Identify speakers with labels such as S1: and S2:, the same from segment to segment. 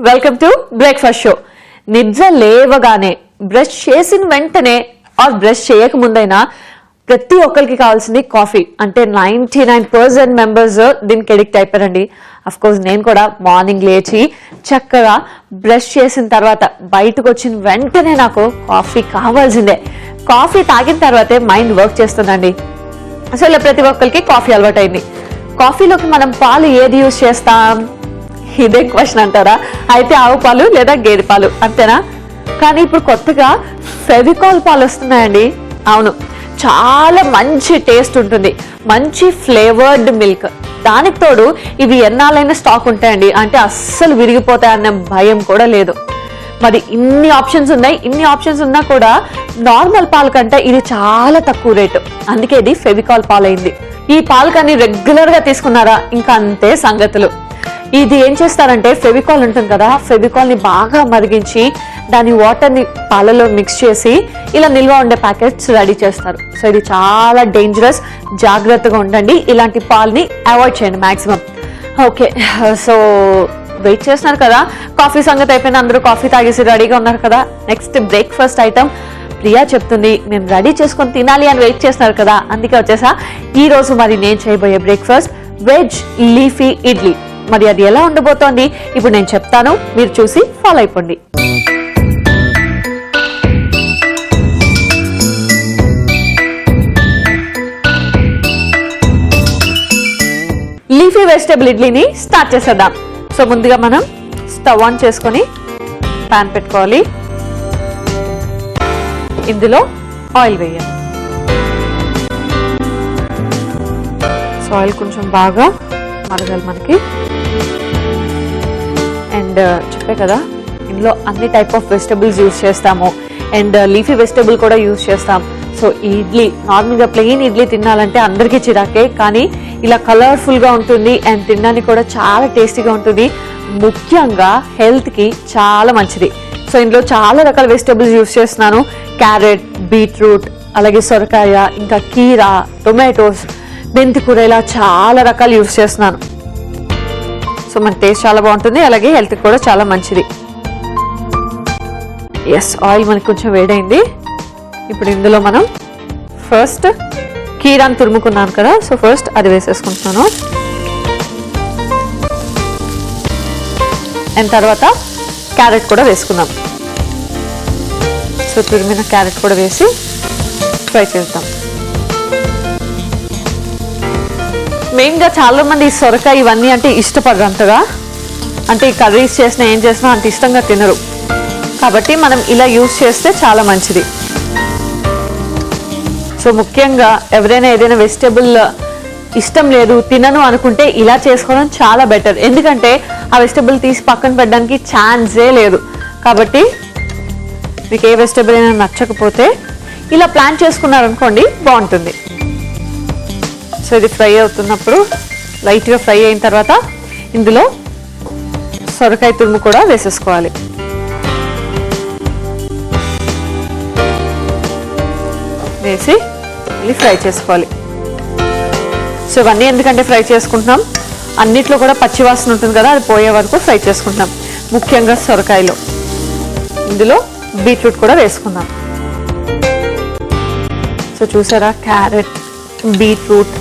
S1: Welcome to breakfast show. నిద్ర లేవగానే brush చేసిన వెంటనే ఆర్ బ్రష్ చేయకముందైనా ప్రతి ఒక్కరికి కావాల్సింది కాఫీ. అంటే 99% మెంబర్స్ దీనికి ఎడిక్ట్ అయిపోయారండి. అఫ్ కోర్స్ నేను కూడా మార్నింగ్ లేచి చక్కగా బ్రష్ చేసిన తర్వాత బయటకు వచ్చిన వెంటనే నాకు కాఫీ కావాల్సిందే. కాఫీ తాగిన తర్వాతే మైండ్ వర్క్ చేస్తుందండి. సో ఇలా ప్రతి ఒక్కరికి కాఫీ అలవాటైంది. కాఫీలోకి మనం పాలు ఏది యూజ్ చేస్తాం? ఇదే క్వశ్చన్ అంటారా? అయితే ఆవు పాలు లేదా గేదె పాలు, అంతేనా? కానీ ఇప్పుడు కొత్తగా ఫెవికాల్ పాలు వస్తున్నాయండి. అవును, చాలా మంచి టేస్ట్ ఉంటుంది, మంచి ఫ్లేవర్డ్ మిల్క్. దానికి తోడు ఇవి ఎన్నాళ్ళైనా స్టాక్ ఉంటాయండి, అంటే అస్సలు విరిగిపోతాయన్న భయం కూడా లేదు. మరి ఇన్ని ఆప్షన్స్ ఉన్నాయి. ఇన్ని ఆప్షన్స్ ఉన్నా కూడా నార్మల్ పాల కంటే ఇది చాలా తక్కువ రేటు. అందుకే ఇది ఫెవికాల్ పాలు అయింది. ఈ పాలు కానీ రెగ్యులర్ గా తీసుకున్నారా ఇంకా అంతే సంగతులు. ఇది ఏం చేస్తారంటే ఫెవికాల్ ఉంటుంది కదా, ఫెవికాల్ ని బాగా మరిగించి దాని వాటర్ ని పాలలో మిక్స్ చేసి ఇలా నిల్వ ఉండే ప్యాకెట్స్ రెడీ చేస్తారు. సో ఇది చాలా డేంజరస్, జాగ్రత్తగా ఉండండి. ఇలాంటి పాలని అవాయిడ్ చేయండి మాక్సిమం. ఓకే, సో వెయిట్ చేస్తున్నారు కదా, కాఫీ సంగతి అయిపోయిన అందరూ కాఫీ తాగేసి రెడీగా ఉన్నారు కదా. నెక్స్ట్ బ్రేక్ఫాస్ట్ ఐటమ్ ప్రియా చెప్తుంది మేము రెడీ చేసుకొని తినాలి అని వెయిట్ చేస్తున్నారు కదా, అందుకే వచ్చేసా. ఈ రోజు మరి నేను చేయబోయే బ్రేక్ఫాస్ట్ వెజ్ లీఫీ ఇడ్లీ. మరి అది ఎలా ఉండబోతోంది ఇప్పుడు నేను చెప్తాను, మీరు చూసి ఫాలో అయిపోండి. లీఫీ వెజిటబుల్ ఇడ్లీని స్టార్ట్ చేసేద్దాం. సో ముందుగా మనం స్టవ్ ఆన్ చేసుకొని పాన్ పెట్టుకోవాలి. ఇందులో ఆయిల్ వేయాలి. సో ఆయిల్ కొంచెం బాగా మరగాలి మనకి. అండ్ చెప్పే కదా ఇందులో అన్ని టైప్ ఆఫ్ వెజిటబుల్స్ యూజ్ చేస్తాము, అండ్ లీఫీ వెజిటబుల్ కూడా యూజ్ చేస్తాం. సో ఈ ఇడ్లీ నార్మల్గా ప్లెయిన్ ఇడ్లీ తినాలంటే అందరికీ చిరాకే, కానీ ఇలా కలర్ఫుల్ గా ఉంటుంది అండ్ తినడానికి కూడా చాలా టేస్టీగా ఉంటుంది. ముఖ్యంగా హెల్త్ కి చాలా మంచిది. సో ఇందులో చాలా రకాల వెజిటబుల్స్ యూజ్ చేస్తున్నాను. క్యారెట్, బీట్రూట్, అలాగే సొరకాయ, ఇంకా కీరా, టొమాటోస్, మెంతి కూర, ఇలా చాలా రకాలు యూజ్ చేస్తున్నాను. సో మన టేస్ట్ చాలా బాగుంటుంది, అలాగే హెల్త్ కూడా చాలా మంచిది. ఎస్, ఆయిల్ మనకి కొంచెం వేడైంది. ఇప్పుడు ఇందులో మనం ఫస్ట్ కీరాని తురుముకున్నాను కదా, సో ఫస్ట్ అది వేసేసుకుంటున్నాను. అండ్ తర్వాత క్యారెట్ కూడా వేసుకుందాం. సో తురిమిన క్యారెట్ కూడా వేసి ఫ్రై చేద్దాం. మెయిన్గా చాలా మంది సొరకాయ ఇవన్నీ అంటే ఇష్టపడరు అంతగా, అంటే ఈ కర్రీస్ చేసినా ఏం చేసినా అంత ఇష్టంగా తినరు. కాబట్టి మనం ఇలా యూజ్ చేస్తే చాలా మంచిది. సో ముఖ్యంగా ఎవరైనా ఏదైనా వెజిటబుల్ ఇష్టం లేదు, తినను అనుకుంటే ఇలా చేసుకోవడం చాలా బెటర్. ఎందుకంటే ఆ వెజిటబుల్ తీసి పక్కన పెట్టడానికి ఛాన్సే లేదు. కాబట్టి మీకు ఏ వెజిటబుల్ అయినా నచ్చకపోతే ఇలా ప్లాన్ చేసుకున్నారనుకోండి, బాగుంటుంది. సో ఇది ఫ్రై అవుతున్నప్పుడు లైట్గా ఫ్రై అయిన తర్వాత ఇందులో సొరకాయ తురుము కూడా వేసేసుకోవాలి. వేసి మళ్ళీ ఫ్రై చేసుకోవాలి. సో ఇవన్నీ ఎందుకంటే ఫ్రై చేసుకుంటున్నాం, అన్నిట్లో కూడా పచ్చివాసన ఉంటుంది కదా, అది పోయే వరకు ఫ్రై చేసుకుంటున్నాం. ముఖ్యంగా సొరకాయలో. ఇందులో బీట్రూట్ కూడా వేసుకుందాం. సో చూసారా, క్యారెట్, బీట్రూట్,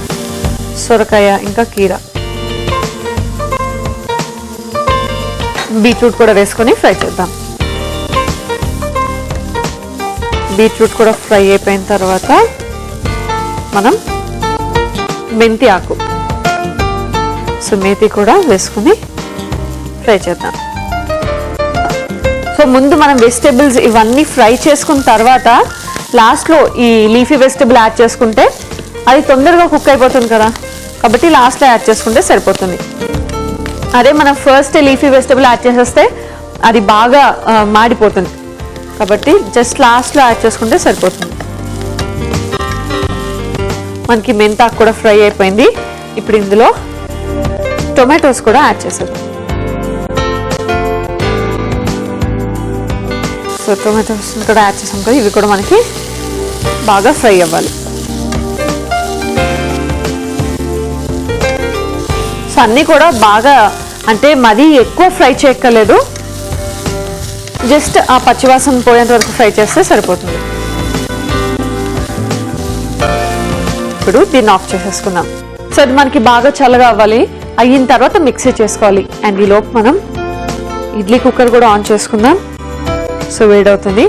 S1: సొరకాయ, ఇంకా కీరా, బీట్రూట్ కూడా వేసుకొని ఫ్రై చేద్దాం. బీట్రూట్ కూడా ఫ్రై అయిపోయిన తర్వాత మనం మెంతి ఆకు, సో మేతి కూడా వేసుకుని ఫ్రై చేద్దాం. సో ముందు మనం వెజిటబుల్స్ ఇవన్నీ ఫ్రై చేసుకున్న తర్వాత లాస్ట్లో ఈ లీఫీ వెజిటబుల్ యాడ్ చేసుకుంటే అది తొందరగా కుక్ అయిపోతుంది కదా, కాబట్టి లాస్ట్లో యాడ్ చేసుకుంటే సరిపోతుంది. అదే మనం ఫస్ట్ లీఫీ వెజిటబుల్ యాడ్ చేసేస్తే అది బాగా మాడిపోతుంది. కాబట్టి జస్ట్ లాస్ట్లో యాడ్ చేసుకుంటే సరిపోతుంది. మనకి మెంతాకు కూడా ఫ్రై అయిపోయింది. ఇప్పుడు ఇందులో టొమాటోస్ కూడా యాడ్ చేసేద్దాం. సో టొమాటోస్ కూడా యాడ్ చేసాం కదా, ఇవి కూడా మనకి బాగా ఫ్రై అవ్వాలి. సో అన్నీ కూడా బాగా అంటే మరీ ఎక్కువ ఫ్రై చేయక్కర్లేదు, జస్ట్ ఆ పచ్చివాసన పోయేంత వరకు ఫ్రై చేస్తే సరిపోతుంది. ఇప్పుడు దీన్ని ఆఫ్ చేసేసుకుందాం. సో అది మనకి బాగా చల్లగా అవ్వాలి. అయిన తర్వాత మిక్సీ చేసుకోవాలి. అండ్ ఈ లోపు మనం ఇడ్లీ కుక్కర్ కూడా ఆన్ చేసుకుందాం. సో వేడవుతుంది.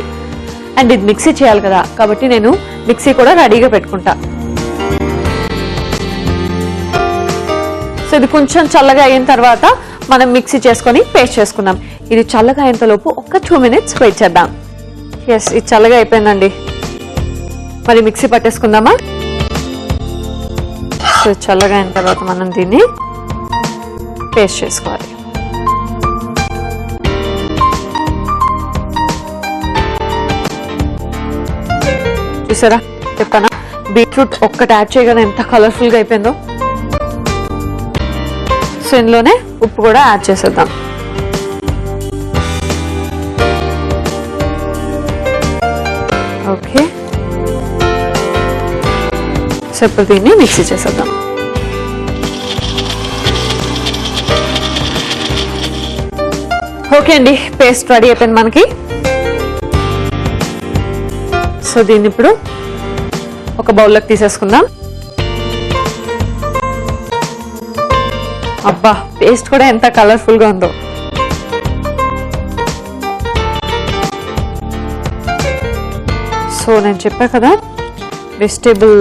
S1: అండ్ ఇది మిక్సీ చేయాలి కదా, కాబట్టి నేను మిక్సీ కూడా రెడీగా పెట్టుకుంటా. సో ఇది కొంచెం చల్లగా అయిన తర్వాత మనం మిక్సీ చేసుకొని పేస్ట్ చేసుకుందాం. ఇది చల్లగా అయ్యేంతలోపు ఒక 2 minutes వెయిట్ చేద్దాం. ఎస్, ఇది చల్లగా అయిపోయిందండి. మరి మిక్సీ పట్టేసుకుందామా? సో చల్లగా అయిన తర్వాత మనం దీన్ని పేస్ట్ చేసుకోవాలి. చూసారా, చెప్పానా బీట్రూట్ ఒక్కటి యాడ్ చేయగానే ఎంత కలర్ఫుల్గా అయిపోయిందో. సో ఇందులోనే ఉప్పు కూడా యాడ్ చేసేద్దాం. ఓకే, సో ఇప్పుడు దీన్ని మిక్సీ చేసేద్దాం. ఓకే అండి, పేస్ట్ రెడీ అయిపోయింది మనకి. సో దీన్ని ఇప్పుడు ఒక బౌల్లోకి తీసేసుకుందాం. అబ్బా, పేస్ట్ కూడా ఎంత కలర్ఫుల్ గా ఉందో. సో నేను చెప్పా కదా, వెజిటేబుల్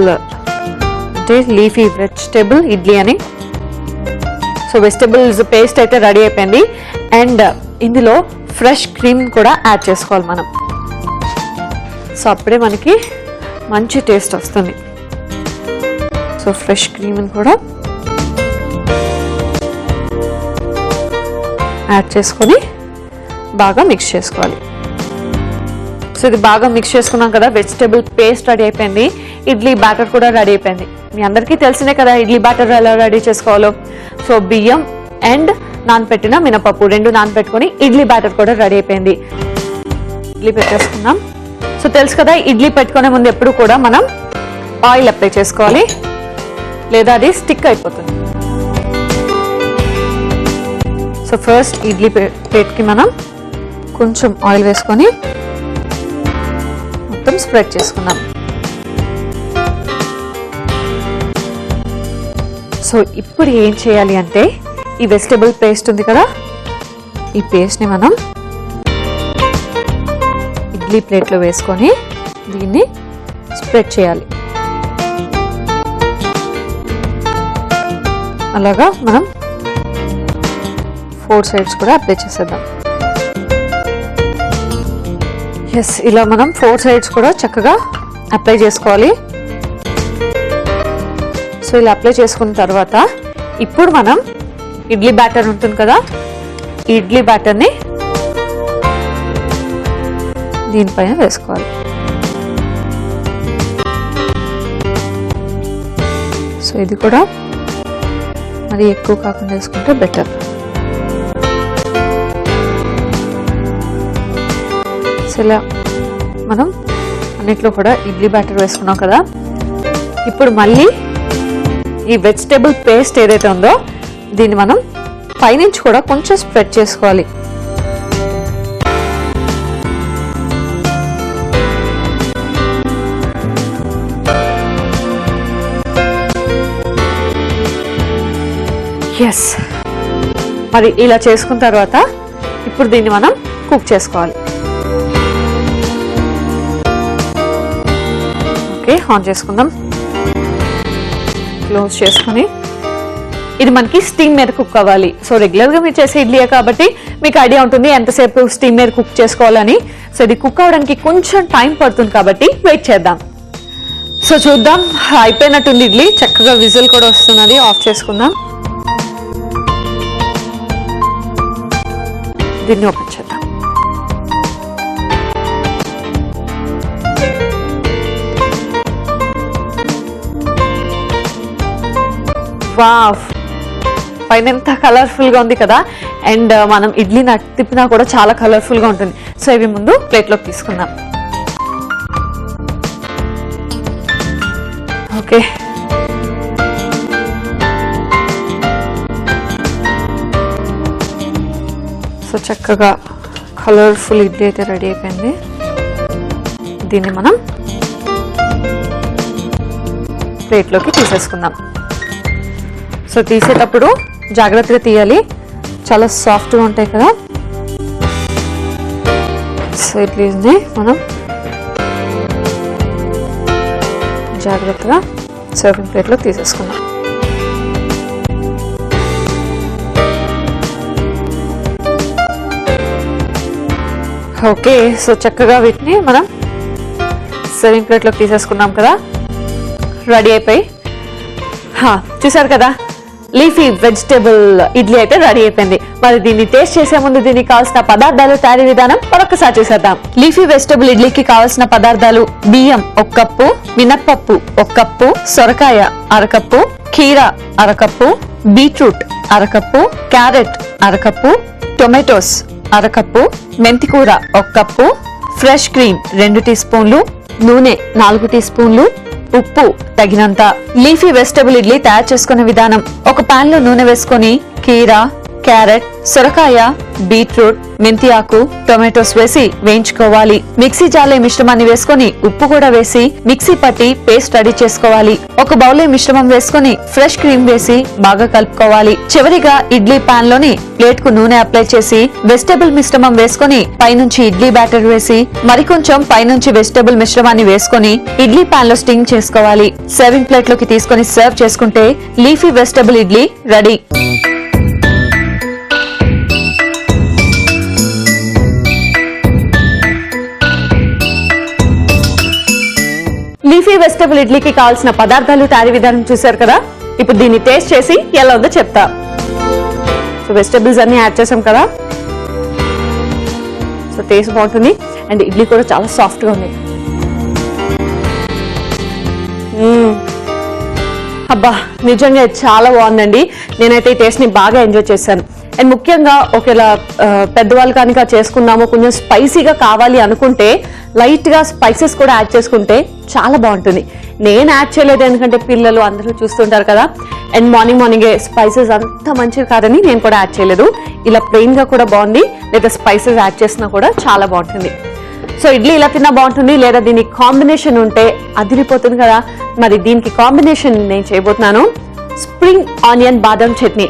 S1: అంటే లీఫీ వెజిటేబుల్ ఇడ్లీ అని. సో వెజిటేబుల్స్ పేస్ట్ అయితే రెడీ అయిపోయింది. అండ్ ఇందులో ఫ్రెష్ క్రీమ్ కూడా యాడ్ చేసుకోవాలి మనం. సో అప్పుడే మనకి మంచి టేస్ట్ వస్తుంది. సో ఫ్రెష్ క్రీమ్ని కూడా యాడ్ చేసుకొని బాగా మిక్స్ చేసుకోవాలి. సో ఇది బాగా మిక్స్ చేసుకున్నాం కదా, వెజిటేబుల్ పేస్ట్ రెడీ అయిపోయింది. ఇడ్లీ బ్యాటర్ కూడా రెడీ అయిపోయింది. మీ అందరికీ తెలిసినే కదా ఇడ్లీ బ్యాటర్ ఎలా రెడీ చేసుకోవాలో. సో బియ్యం అండ్ నానబెట్టిన మినపప్పు రెండు నానబెట్టుకొని ఇడ్లీ బ్యాటర్ కూడా రెడీ అయిపోయింది. ఇడ్లీ పెట్టేసుకుందాం. సో తెలుసు కదా, ఇడ్లీ పెట్టుకునే ముందు ఎప్పుడు కూడా మనం ఆయిల్ అప్లై చేసుకోవాలి, లేదా అది స్టిక్ అయిపోతుంది. సో ఫస్ట్ ఇడ్లీ ప్లేట్కి మనం కొంచెం ఆయిల్ వేసుకొని మొత్తం స్ప్రెడ్ చేసుకుందాం. సో ఇప్పుడు ఏం చేయాలి అంటే, ఈ వెజిటేబుల్ పేస్ట్ ఉంది కదా, ఈ పేస్ట్ని మనం ఇడ్లీ ప్లేట్లో వేసుకొని దీన్ని స్ప్రెడ్ చేయాలి. అలాగా మనం 4 sides కూడా అప్లై చేసేద్దాం. ఎస్, ఇలా మనం 4 sides కూడా చక్కగా అప్లై చేసుకోవాలి. సో ఇలా అప్లై చేసుకున్న తర్వాత ఇప్పుడు మనం ఇడ్లీ బ్యాటర్ ఉంటుంది కదా, ఈ ఇడ్లీ బ్యాటర్ని దీనిపైన వేసుకోవాలి. సో ఇది కూడా మరి ఎక్కువ కాకుండా వేసుకుంటే బెటర్. సో ఇలా మనం అన్నిట్లో కూడా ఇడ్లీ బ్యాటర్ వేసుకున్నాం కదా, ఇప్పుడు మళ్ళీ ఈ వెజిటేబుల్ పేస్ట్ ఏదైతే ఉందో దీన్ని మనం పైనుంచి కూడా కొంచెం స్ప్రెడ్ చేసుకోవాలి. ఎస్, మరి ఇలా చేసుకున్న తర్వాత ఇప్పుడు దీన్ని మనం కుక్ చేసుకోవాలి. ఓకే, ఆన్ చేసుకుందాం. క్లోజ్ చేసుకొని ఇది మనకి స్టీమ్ మీద కుక్ అవ్వాలి. సో రెగ్యులర్గా మీరు చేసే ఇడ్లీయే కాబట్టి మీకు ఐడియా ఉంటుంది ఎంతసేపు స్టీమ్ మీద కుక్ చేసుకోవాలని. సో ఇది కుక్ అవడానికి కొంచెం టైం పడుతుంది కాబట్టి వెయిట్ చేద్దాం. సో చూద్దాం, అయిపోయినట్టుంది ఇడ్లీ. చక్కగా విజిల్ కూడా వస్తున్నది. ఆఫ్ చేసుకుందాం. దీన్ని ఓపెన్ చేద్దాం. వావ్, పైన ఎంత కలర్ఫుల్ గా ఉంది కదా. అండ్ మనం ఇడ్లీ తిప్పినా కూడా చాలా కలర్ఫుల్ గా ఉంటుంది. సో ఇవి ముందు ప్లేట్లోకి తీసుకుందాం. ఓకే, సో చక్కగా కలర్ఫుల్ ఇడ్లీ అయితే రెడీ అయిపోయింది. దీన్ని మనం ప్లేట్లోకి తీసేసుకుందాం. సో తీసేటప్పుడు జాగ్రత్తగా తీయాలి, చాలా సాఫ్ట్గా ఉంటాయి కదా. సో ఇడ్లీని మనం జాగ్రత్తగా సర్వింగ్ ప్లేట్లో తీసేసుకుందాం. ఓకే, సో చక్కగా వీటిని మనం సర్వింగ్ ప్లేట్లోకి తీసేసుకున్నాం కదా, రెడీ అయిపోయి. చూసారు కదా, లీఫీ వెజిటేబుల్ ఇడ్లీ అయితే రెడీ అయిపోయింది. మరి దీన్ని టేస్ట్ చేసే ముందు దీనికి కావాల్సిన పదార్థాలు, తయారీ విధానం మరొకసారి చూసేద్దాం. లీఫీ వెజిటేబుల్ ఇడ్లీకి కావాల్సిన పదార్థాలు: బియ్యం 1 కప్పు, మినప్పప్పు 1 కప్పు, సొరకాయ 1/2 కప్పు, కీరా 1/2 cup, beetroot 1/2 cup, carrot 1/2 cup, tomatoes 1/2 cup, మెంతికూర 1 కప్పు, ఫ్రెష్ క్రీమ్ 2 టీ స్పూన్లు, నూనె 4 టీ స్పూన్లు, ఉప్పు తగినంత. లీఫీ వెజిటబుల్ ఇడ్లీ తయారు చేసుకునే విధానం: ఒక పాన్ లో నూనె వేసుకొని కీరా, క్యారెట్, సొరకాయ, బీట్రూట్, మెంతి ఆకు, టొమాటోస్ వేసి వేయించుకోవాలి. మిక్సీ జార్లో మిశ్రమాన్ని వేసుకొని ఉప్పు కూడా వేసి మిక్సీ పట్టి పేస్ట్ రెడీ చేసుకోవాలి. ఒక బౌల్ మిశ్రమం వేసుకొని ఫ్రెష్ క్రీమ్ వేసి బాగా కలుపుకోవాలి. చివరిగా ఇడ్లీ పాన్ లోని ప్లేట్ కు నూనె అప్లై చేసి వెజిటబుల్ మిశ్రమం వేసుకొని పైనుంచి ఇడ్లీ బ్యాటర్ వేసి మరికొంచెం పైనుంచి వెజిటబుల్ మిశ్రమాన్ని వేసుకొని ఇడ్లీ పాన్ లో స్టింగ్ చేసుకోవాలి. సర్వింగ్ ప్లేట్ లోకి తీసుకొని సర్వ్ చేసుకుంటే leafy vegetable idli ready. Leafy vegetable ఇడ్లీకి కావాల్సిన పదార్థాలు, తయారీ విధానం చూసారు కదా. ఇప్పుడు దీన్ని టేస్ట్ చేసి ఎలా ఉందో చెప్తా. సో వెజిటబుల్స్ అన్ని యాడ్ చేసాం కదా, సో టేస్ట్ బాగుంటుంది. అండ్ ఇడ్లీ కూడా చాలా సాఫ్ట్గా ఉంది. అబ్బా, నిజంగా చాలా బాగుందండి. నేనైతే ఈ టేస్ట్ ని బాగా ఎంజాయ్ చేశాను. అండ్ ముఖ్యంగా ఒకవేళ పెద్దవాళ్ళు కనుక చేసుకున్నాము, కొంచెం స్పైసీగా కావాలి అనుకుంటే లైట్ గా స్పైసెస్ కూడా యాడ్ చేసుకుంటే చాలా బాగుంటుంది. నేను యాడ్ చేయలేదు, ఎందుకంటే పిల్లలు అందరూ చూస్తుంటారు కదా. అండ్ మార్నింగే స్పైసెస్ అంత మంచిది కాదని నేను కూడా యాడ్ చేయలేదు. ఇలా ప్లెయిన్ గా కూడా బాగుంది, లేదా స్పైసెస్ యాడ్ చేసినా కూడా చాలా బాగుంటుంది. సో ఇడ్లీ ఇలా తిన్నా బాగుంటుంది, లేదా దీనికి కాంబినేషన్ ఉంటే అదిరిపోతుంది కదా. మరి దీనికి కాంబినేషన్ నేను చేయబోతున్నాను స్ప్రింగ్ ఆనియన్ బాదం చట్నీ.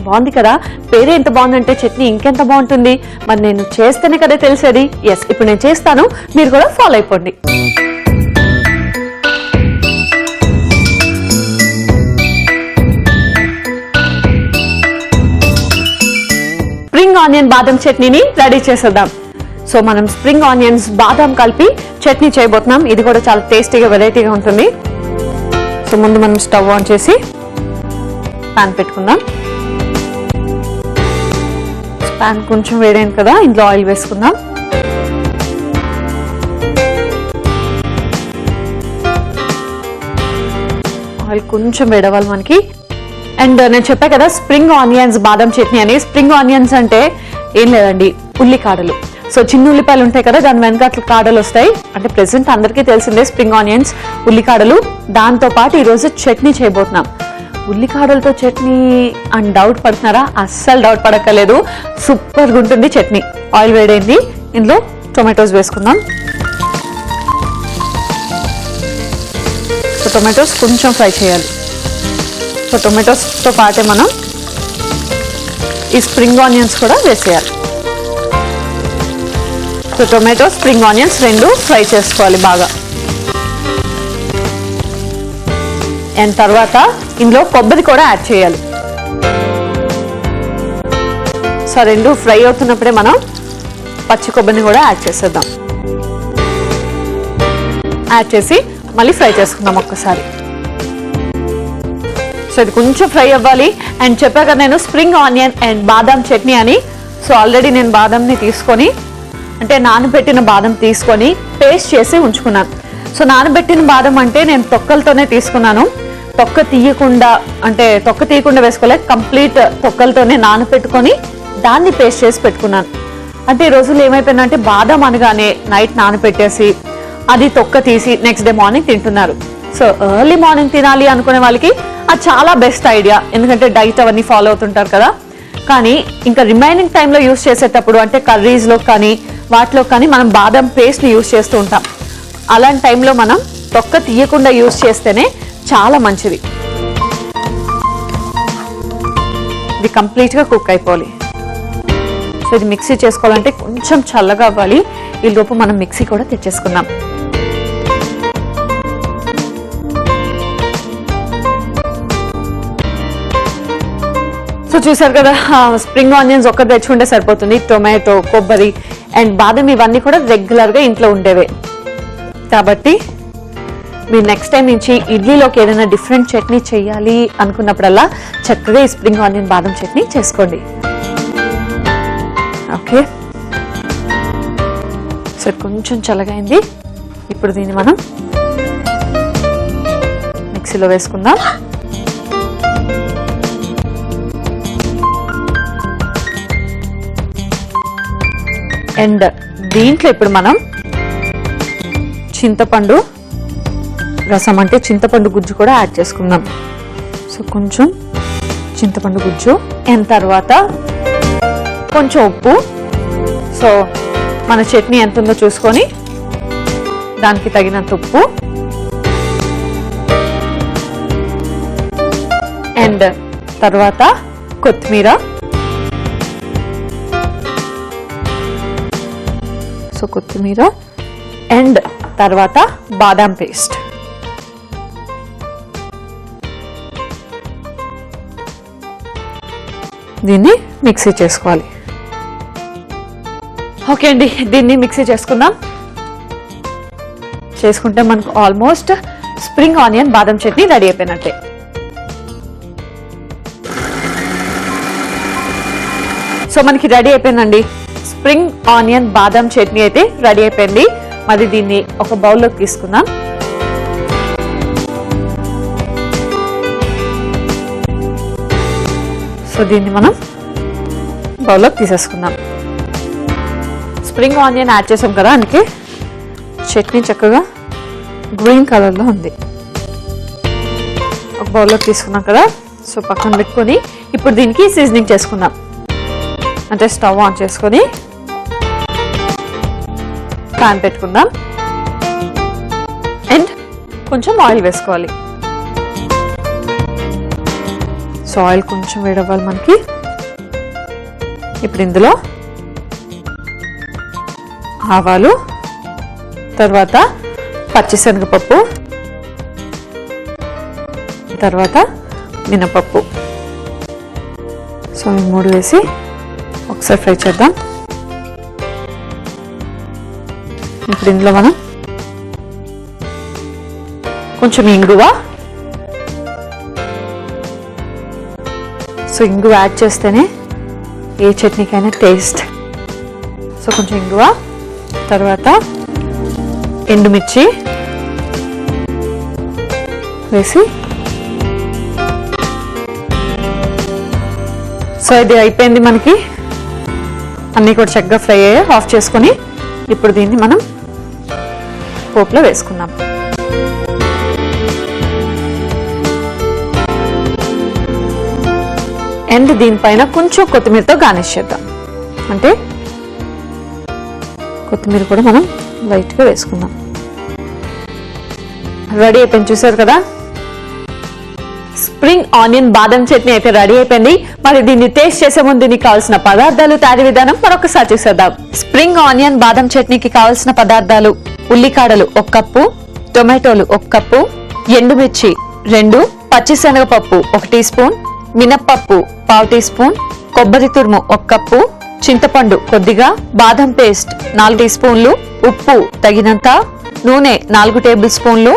S1: బాగుంది కదా, పేరే ఎంత బాగుందంటే చట్నీ ఇంకెంత బాగుంటుంది. మరి నేను చేస్తేనే కదా తెలిసేది. ఎస్, ఇప్పుడు నేను చేస్తాను, మీరు కూడా ఫాలో అయిపోండి. స్ప్రింగ్ ఆనియన్ బాదం చట్నీని రెడీ చేసేద్దాం. సో మనం స్ప్రింగ్ ఆనియన్స్, బాదం కలిపి చట్నీ చేయబోతున్నాం. ఇది కూడా చాలా టేస్టీగా, వెరైటీగా ఉంటుంది. సో ముందు మనం స్టవ్ ఆన్ చేసి పాన్ పెట్టుకుందాం. పాన్ కొంచెం వేడైంది కదా, ఇందులో ఆయిల్ వేసుకుందాం. ఆయిల్ కొంచెం వేడవాలి మనకి. అండ్ నేను చెప్పా కదా స్ప్రింగ్ ఆనియన్స్ బాదం చట్నీ అని. స్ప్రింగ్ ఆనియన్స్ అంటే ఏం లేదండి, ఉల్లికాడలు. సో చిన్న ఉల్లిపాయలు ఉంటాయి కదా, దాని వెనక అట్లా కాడలు వస్తాయి. అంటే ప్రెసెంట్ అందరికీ తెలిసిందే స్ప్రింగ్ ఆనియన్స్, ఉల్లికాడలు. దాంతో పాటు ఈరోజు చట్నీ చేయబోతున్నాం. ఉల్లికాడలతో చట్నీ అని డౌట్ పడుతున్నారా? అస్సలు డౌట్ పడక్కర్లేదు, సూపర్గా ఉంటుంది చట్నీ. ఆయిల్ వేడైంది, ఇందులో టొమాటోస్ వేసుకుందాం. సో టొమాటోస్ కొంచెం ఫ్రై చేయాలి. సో టొమాటోస్తో పాటే మనం ఈ స్ప్రింగ్ ఆనియన్స్ కూడా వేసేయాలి. సో టొమాటో, స్ప్రింగ్ ఆనియన్స్ రెండు ఫ్రై చేసుకోవాలి బాగా. అండ్ తర్వాత ఇందులో కొబ్బరి కూడా యాడ్ చేయాలి. సో రెండు ఫ్రై అవుతున్నప్పుడే మనం పచ్చి కొబ్బరిని కూడా యాడ్ చేసేద్దాం. యాడ్ చేసి మళ్ళీ ఫ్రై చేసుకుందాం ఒక్కసారి. సో ఇది కొంచెం ఫ్రై అవ్వాలి. అండ్ చెప్పాక నేను స్ప్రింగ్ ఆనియన్ అండ్ బాదం చట్నీ అని. సో ఆల్రెడీ నేను బాదంని తీసుకొని, అంటే నానబెట్టిన బాదం తీసుకొని పేస్ట్ చేసి ఉంచుకున్నాను. సో నానబెట్టిన బాదం అంటే నేను తొక్కలతోనే తీసుకున్నాను. తొక్క తీయకుండా వేసుకోలే, కంప్లీట్ తొక్కలతోనే నానబెట్టుకొని దాన్ని పేస్ట్ చేసి పెట్టుకున్నాను. అంటే ఈ రోజుల్లో ఏమైపోయిందంటే బాదం అనగానే నైట్ నానబెట్టేసి అది తొక్క తీసి నెక్స్ట్ డే మార్నింగ్ తింటున్నారు. సో ఎర్లీ మార్నింగ్ తినాలి అనుకునే వాళ్ళకి అది చాలా బెస్ట్ ఐడియా, ఎందుకంటే డైట్ అవన్నీ ఫాలో అవుతుంటారు కదా. కానీ ఇంకా రిమైనింగ్ టైంలో యూస్ చేసేటప్పుడు అంటే కర్రీస్లో కానీ వాటిలో కానీ మనం బాదం పేస్ట్ని యూస్ చేస్తూ ఉంటాం. అలాంటి టైంలో మనం తొక్క తీయకుండా యూస్ చేస్తేనే చాలా మంచిది. ఇది కంప్లీట్గా కుక్ అయిపోవాలి. సో ఇది మిక్సీ చేసుకోవాలంటే కొంచెం చల్లగా అవ్వాలి. ఈ లోపు మనం మిక్సీ కూడా తెచ్చేసుకుందాం. సో చూసారు కదా, స్ప్రింగ్ ఆనియన్స్ ఒక్కటి తెచ్చుకుంటే సరిపోతుంది. టొమాటో, కొబ్బరి అండ్ బాదం ఇవన్నీ కూడా రెగ్యులర్గా ఇంట్లో ఉండేవే. కాబట్టి మీరు నెక్స్ట్ టైం నుంచి ఇడ్లీలోకి ఏదైనా డిఫరెంట్ చట్నీ చేయాలి అనుకున్నప్పుడల్లా చక్కగా ఈ స్ప్రింగ్ ఆనియన్ బాదం చట్నీ చేసుకోండి. ఓకే, సరే కొంచెం చల్లగైంది. ఇప్పుడు దీన్ని మనం మిక్సీలో వేసుకుందాం. అండ్ దీంట్లో ఇప్పుడు మనం చింతపండు రసం అంటే చింతపండు గుజ్జు కూడా యాడ్ చేసుకుందాం. సో కొంచెం చింతపండు గుజ్జు అండ్ తర్వాత కొంచెం ఉప్పు. సో మన చట్నీ ఎంత ఉందో చూసుకొని దానికి తగినంత ఉప్పు అండ్ తర్వాత కొత్తిమీర. సో కొత్తిమీర అండ్ తర్వాత బాదాం పేస్ట్. దీన్ని మిక్సీ చేసుకోవాలి. ఓకే అండి, దీన్ని మిక్సీ చేసుకుందాం. చేసుకుంటే మనకు ఆల్మోస్ట్ స్ప్రింగ్ ఆనియన్ బాదం చట్నీ రెడీ అయిపోయినట్టే. సో మనకి రెడీ అయిపోయిందండి స్ప్రింగ్ ఆనియన్ బాదం చట్నీ అయితే రెడీ అయిపోయింది. మరి దీన్ని ఒక బౌల్లోకి తీసుకుందాం. సో దీన్ని మనం బౌల్లోకి తీసేసుకుందాం. స్ప్రింగ్ ఆనియన్ యాడ్ చేసాం కదా, అందుకే చట్నీ చక్కగా గ్రీన్ కలర్లో ఉంది. ఒక బౌల్లోకి తీసుకున్నాం కదా, సో పక్కన పెట్టుకొని ఇప్పుడు దీనికి సీజనింగ్ చేసుకుందాం. అంటే స్టవ్ ఆన్ చేసుకొని ప్యాన్ పెట్టుకుందాం అండ్ కొంచెం ఆయిల్ వేసుకోవాలి. సో ఆయిల్ కొంచెం వేడవ్వాలి మనకి. ఇప్పుడు ఇందులో ఆవాలు, తర్వాత పచ్చిశనగపప్పు, తర్వాత మినపప్పు. సో ఈ మూడు వేసి ఒకసారి ఫ్రై చేద్దాం. ఇప్పుడు ఇందులో మనం కొంచెం ఇంగువ. సో ఇంగువ యాడ్ చేస్తేనే ఏ చట్నీకైనా టేస్ట్. సో కొంచెం ఇంగువ, తర్వాత ఎండుమిర్చి వేసి. సో ఇది అయిపోయింది మనకి. అన్నీ కూడా చక్కగా ఫ్రై అయ్యాయి. ఆఫ్ చేసుకొని ఇప్పుడు దీన్ని మనం పోపులో వేసుకుందాం. అండ్ దీనిపైన కొంచెం కొత్తిమీరతో గార్నిష్ చేద్దాం. అంటే కొత్తిమీర కూడా మనం లైట్గా వేసుకుందాం. రెడీ అయిపోయింది, చూసారు కదా. స్ప్రింగ్ ఆనియన్ బాదం చట్నీ అయితే రెడీ అయిపోయింది. మరి దీన్ని టేస్ట్ చేసే ముందు దీనికి కావాల్సిన పదార్థాలు, తయారీ విధానం మరొకసారి చూసేద్దాం. స్ప్రింగ్ ఆనియన్ బాదం చట్నీకి కావాల్సిన పదార్థాలు: ఉల్లికాడలు 1 కప్పు, టొమాటోలు 1 కప్పు, ఎండుమిర్చి 2, పచ్చిశనగపప్పు 1 టీ స్పూన్, మినప్పప్పు 1/2 టీ స్పూన్, కొబ్బరి తురుము 1 కప్పు, చింతపండు కొద్దిగా, బాదం పేస్ట్ 4 టీ స్పూన్లు, ఉప్పు తగినంత, నూనె 4 టేబుల్ స్పూన్లు,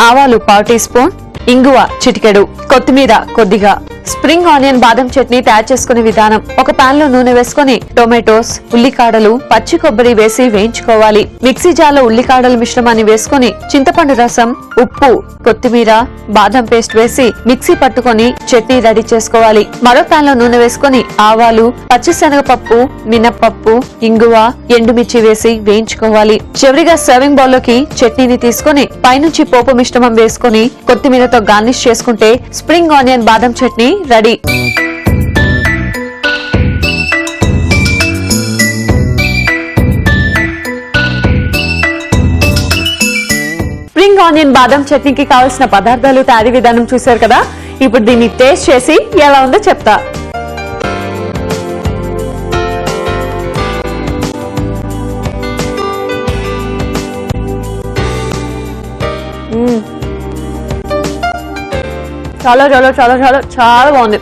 S1: ఆవాలు 1/2 టీ స్పూన్, ఇంగువ చిటికెడు, కొత్తిమీర కొద్దిగా. స్ప్రింగ్ ఆనియన్ బాదం చట్నీ తయారు చేసుకునే విధానం: ఒక పాన్ లో నూనె వేసుకుని టొమాటోస్, ఉల్లికాడలు, పచ్చి కొబ్బరి వేసి వేయించుకోవాలి. మిక్సీ జార్లో ఉల్లికాడల మిశ్రమాన్ని వేసుకుని చింతపండు రసం, ఉప్పు, కొత్తిమీర, బాదం పేస్ట్ వేసి మిక్సీ పట్టుకొని చట్నీ రెడీ చేసుకోవాలి. మరో పాన్ లో నూనె వేసుకుని ఆవాలు, పచ్చిశనగపప్పు, మినప్పప్పు, ఇంగువ, ఎండుమిర్చి వేసి వేయించుకోవాలి. చివరిగా సర్వింగ్ బౌల్ లోకి చట్నీని తీసుకుని పైనుంచి పోపు మిశ్రమం వేసుకుని కొత్తిమీరతో గార్నిష్ చేసుకుంటే స్ప్రింగ్ ఆనియన్ బాదం చట్నీ రెడీ. ఆనియన్ బాదం చట్నీకి కావాల్సిన పదార్థాలు తయారీ విధానం చూశారు కదా. ఇప్పుడు దీన్ని టేస్ట్ చేసి ఎలా ఉందో చెప్తా. చాలా చాలా చాలా చాలా చాలా బాగుంది.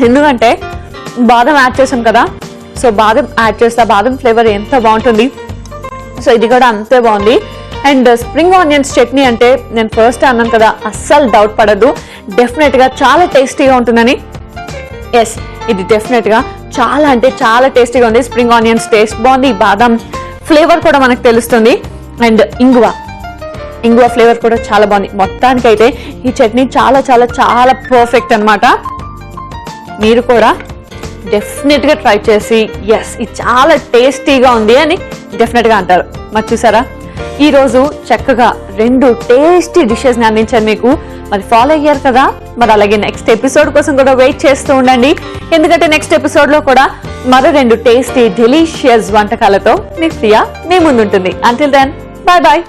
S1: ఎందుకంటే బాదం యాడ్ చేసాం కదా, సో బాదం యాడ్ చేస్తే బాదం ఫ్లేవర్ ఎంత బాగుంటుంది. సో ఇది కూడా అంతే బాగుంది. అండ్ స్ప్రింగ్ ఆనియన్స్ చట్నీ అంటే నేను ఫస్ట్ అన్నాను కదా, అస్సలు డౌట్ పడద్దు, డెఫినెట్గా చాలా టేస్టీగా ఉంటుందని. ఎస్, ఇది డెఫినెట్గా చాలా అంటే చాలా టేస్టీగా ఉంది. స్ప్రింగ్ ఆనియన్స్ టేస్ట్ బాగుంది, బాదం ఫ్లేవర్ కూడా మనకు తెలుస్తుంది, అండ్ ఇంగువ ఫ్లేవర్ కూడా చాలా బాగుంది. మొత్తానికైతే ఈ చట్నీ చాలా చాలా చాలా పర్ఫెక్ట్ అనమాట. మీరు కూడా డెఫినెట్గా ట్రై చేసి ఎస్ ఇది చాలా టేస్టీగా ఉంది అని డెఫినెట్గా అంటారు. మరి చూసారా, ఈరోజు చక్కగా 2 టేస్టీ డిషెస్ని అందించాను మీకు. మరి ఫాలో అయ్యారు కదా, మరి అలాగే నెక్స్ట్ ఎపిసోడ్ కోసం కూడా వెయిట్ చేస్తూ ఉండండి. ఎందుకంటే నెక్స్ట్ ఎపిసోడ్లో కూడా మరో 2 టేస్టీ డెలీషియస్ వంటకాలతో మీ ప్రియా మీ ముందుంటుంది. Until then, bye bye.